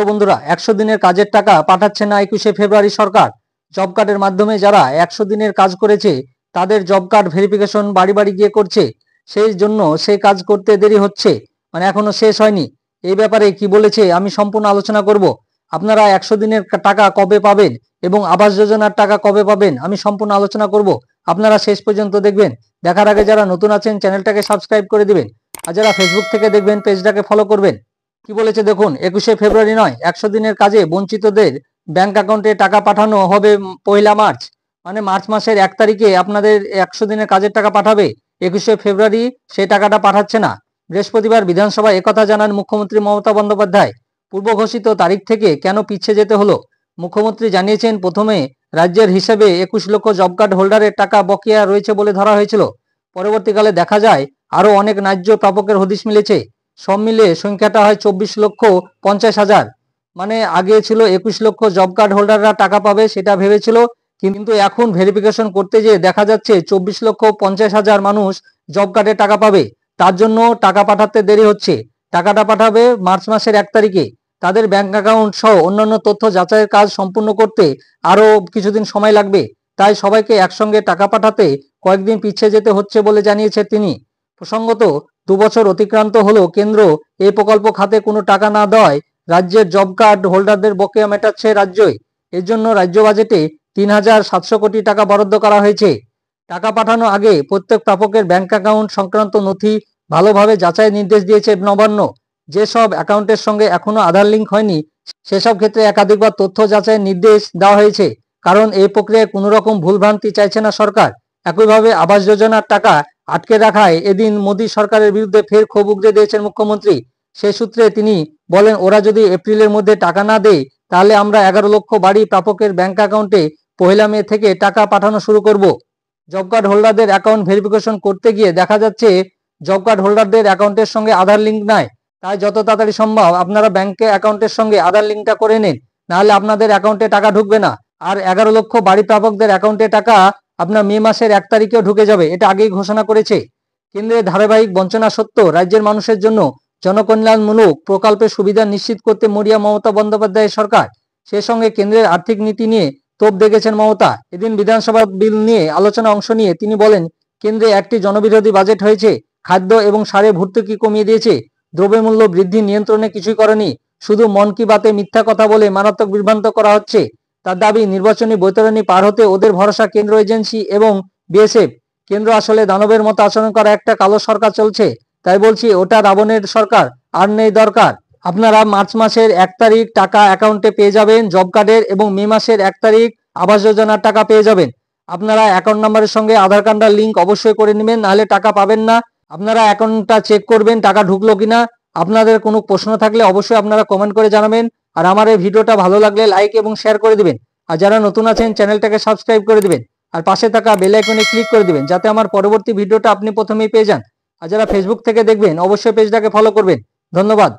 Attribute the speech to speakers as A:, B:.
A: Hello বন্ধুরা, 100 দিনের কাজের টাকা পাঠাচ্ছে না 21শে ফেব্রুয়ারি সরকার। জব কার্ডের মাধ্যমে যারা 100 দিনের কাজ করেছে তাদের জব কার্ড ভেরিফিকেশন বাড়ি বাড়ি গিয়ে করছে, সেই জন্য সেই কাজ করতে দেরি হচ্ছে, মানে এখনো শেষ হয়নি। এই ব্যাপারে কি বলেছে আমি সম্পূর্ণ আলোচনা করব। আপনারা 100 দিনের টাকা কবে পাবেন এবং আবাস যোজনার টাকা কবে পাবেন আমি সম্পূর্ণ আলোচনা করব। আপনারা শেষ পর্যন্ত দেখবেন। দেখার আগে যারা নতুন আছেন চ্যানেলটাকে সাবস্ক্রাইব করে দিবেন, আর যারা ফেসবুক থেকে দেখবেন পেজটাকে ফলো করবেন। কি বলেছে দেখুন, 21শে ফেব্রুয়ারি নয়, 100 দিনের কাজে বঞ্চিতদের ব্যাংক অ্যাকাউন্টে টাকা পাঠানো হবে 1 মার্চ। মানে মার্চ মাসের 1 তারিখে আপনাদের 100 দিনের কাজের টাকা পাঠাবে, 21শে ফেব্রুয়ারি সেই টাকাটা পাঠাচ্ছে না। বৃহস্পতিবার বিধানসভায় একথা জানান মুখ্যমন্ত্রী মমতা বন্দ্যোপাধ্যায়। পূর্ব ঘোষিত তারিখ থেকে কেন পিছিয়ে যেতে হলো? মুখ্যমন্ত্রী জানিয়েছেন, প্রথমে রাজ্যের হিসেবে 21 লক্ষ জব কার্ড হোল্ডারের টাকা বকেয়া রয়েছে বলে ধরা হয়েছিল। পরবর্তীকালে দেখা যায় আরো অনেক ন্যায্য প্রাপকের হদিশ মিলেছে। সব মিলে সংখ্যাটা হয় 24,50,000। মানে আগে ছিল 21 লক্ষ জব কার্ড হোল্ডাররা টাকা পাবে সেটা ভেবেছিল, কিন্তু এখন ভেরিফিকেশন করতে গিয়ে দেখা যাচ্ছে 24,50,000 মানুষ জব কার্ডে টাকা পাবে। তার জন্য টাকা পাঠাতে দেরি হচ্ছে। টাকাটা পাঠাবে মার্চ মাসের 1 তারিখে। তাদের ব্যাংক অ্যাকাউন্ট সহ অন্যান্য তথ্য যাচাইয়ের কাজ সম্পূর্ণ করতে আরো কিছুদিন সময় লাগবে। তাই সবাইকে একসঙ্গে টাকা পাঠাতে কয়েকদিন পিছিয়ে যেতে হচ্ছে বলে জানিয়েছে তিনি। প্রসঙ্গত, 2 বছর অতিক্রান্ত হলেও কেন্দ্র এই প্রকল্প খাতে কোনো টাকা না দেওয়ায় রাজ্যের জব কার্ড হোল্ডারদের বকেয়া মেটাচ্ছে রাজ্যই। এর জন্য রাজ্য বাজেটে 3,700 কোটি টাকা বরাদ্দ করা হয়েছে। টাকা পাঠানোর আগে প্রত্যেক প্রাপকের ব্যাংক অ্যাকাউন্ট সংক্রান্ত নথি ভালোভাবে যাচাইয়ের নির্দেশ দিয়েছে নবান্ন। যেসব অ্যাকাউন্টের সঙ্গে এখনো আধার লিঙ্ক হয়নি সেসব ক্ষেত্রে একাধিকবার তথ্য যাচাইয়ের নির্দেশ দেওয়া হয়েছে, কারণ এই প্রক্রিয়ায় কোনো রকম ভুলভ্রান্তি চাইছে না সরকার। একইভাবে আবাস যোজনার টাকা আটকে রাখায় এদিন মোদী সরকারের বিরুদ্ধে ফের ক্ষোভ উগরে দিয়েছেন মুখ্যমন্ত্রী। সেই সূত্রে তিনি বলেন, ওরা যদি এপ্রিলের মধ্যে টাকা না দেয় তাহলে আমরা 11 লক্ষ বাড়ি প্রাপকের ব্যাংক অ্যাকাউন্টে 1 মে থেকে টাকা পাঠানো শুরু করব। জব কার্ড হোল্ডারদের অ্যাকাউন্ট ভেরিফিকেশন করতে গিয়ে দেখা যাচ্ছে জব কার্ড হোল্ডারদের অ্যাকাউন্টের সঙ্গে আধার লিঙ্ক নাই। তাই যত তাড়াতাড়ি সম্ভব আপনারা ব্যাংকে অ্যাকাউন্টের সঙ্গে আধার লিঙ্কটা করে নিন, নাহলে আপনাদের অ্যাকাউন্টে টাকা ঢুকবে না। আর 11 লক্ষ বাড়ি প্রাপকদের অ্যাকাউন্টে টাকা আপনার মে মাসের 1 তারিখেও ঢুকে যাবে, এটা আগেই ঘোষণা করেছে। কেন্দ্রের ধারাবাহিক বঞ্চনা সত্ত্বেও রাজ্যের মানুষের জন্য জনকল্যাণমূলক প্রকল্পের সুবিধা নিশ্চিত করতে মরিয়া মমতা বন্দ্যোপাধ্যায়ের সরকার। সেই সঙ্গে কেন্দ্রের আর্থিক নীতি নিয়ে তোপ দেখেছেন মমতা। এদিন বিধানসভা বিল নিয়ে আলোচনা অংশ নিয়ে তিনি বলেন, কেন্দ্রে একটি জনবিরোধী বাজেট হয়েছে। খাদ্য এবং সারে ভর্তুকি কমিয়ে দিয়েছে, দ্রব্যমূল্য বৃদ্ধি নিয়ন্ত্রণে কিছুই করেনি, শুধু মন কি বাতে মিথ্যা কথা বলে মারাত্মক বিভ্রান্ত করা হচ্ছে। তার দাবি, নির্বাচনী বৈতরণী পার হতে ওদের ভরসা কেন্দ্র এজেন্সি এবং বিএসএফ। কেন্দ্র আসলে দানবের মতো আচরণ করা একটা কালো সরকার চলছে। তাই বলছি, ওটা রাবণের সরকার, আর নেই দরকার। আপনারা মার্চ মাসের 1 তারিখ টাকা অ্যাকাউন্টে পেয়ে যাবেন জব কার্ডের, এবং মে মাসের 1 তারিখ আবাস যোজনার টাকা পেয়ে যাবেন। আপনারা অ্যাকাউন্ট নাম্বারের সঙ্গে আধার কার্ডের লিঙ্ক অবশ্যই করে নেবেন, নাহলে টাকা পাবেন না। আপনারা অ্যাকাউন্টটা চেক করবেন টাকা ঢুকলো কিনা। আপনাদের কোনো প্রশ্ন থাকলে অবশ্যই আপনারা কমেন্ট করে জানাবেন। আর আমার এই ভিডিওটা ভালো লাগলে লাইক এবং শেয়ার করে দিবেন। আর যারা নতুন আছেন চ্যানেলটাকে সাবস্ক্রাইব করে দিবেন, আর পাশে থাকা বেল আইকনে ক্লিক করে দিবেন, যাতে আমার পরবর্তী ভিডিওটা আপনি প্রথমেই পেয়ে যান। আর যারা ফেসবুক থেকে দেখবেন অবশ্যই পেজটাকে ফলো করবেন। ধন্যবাদ।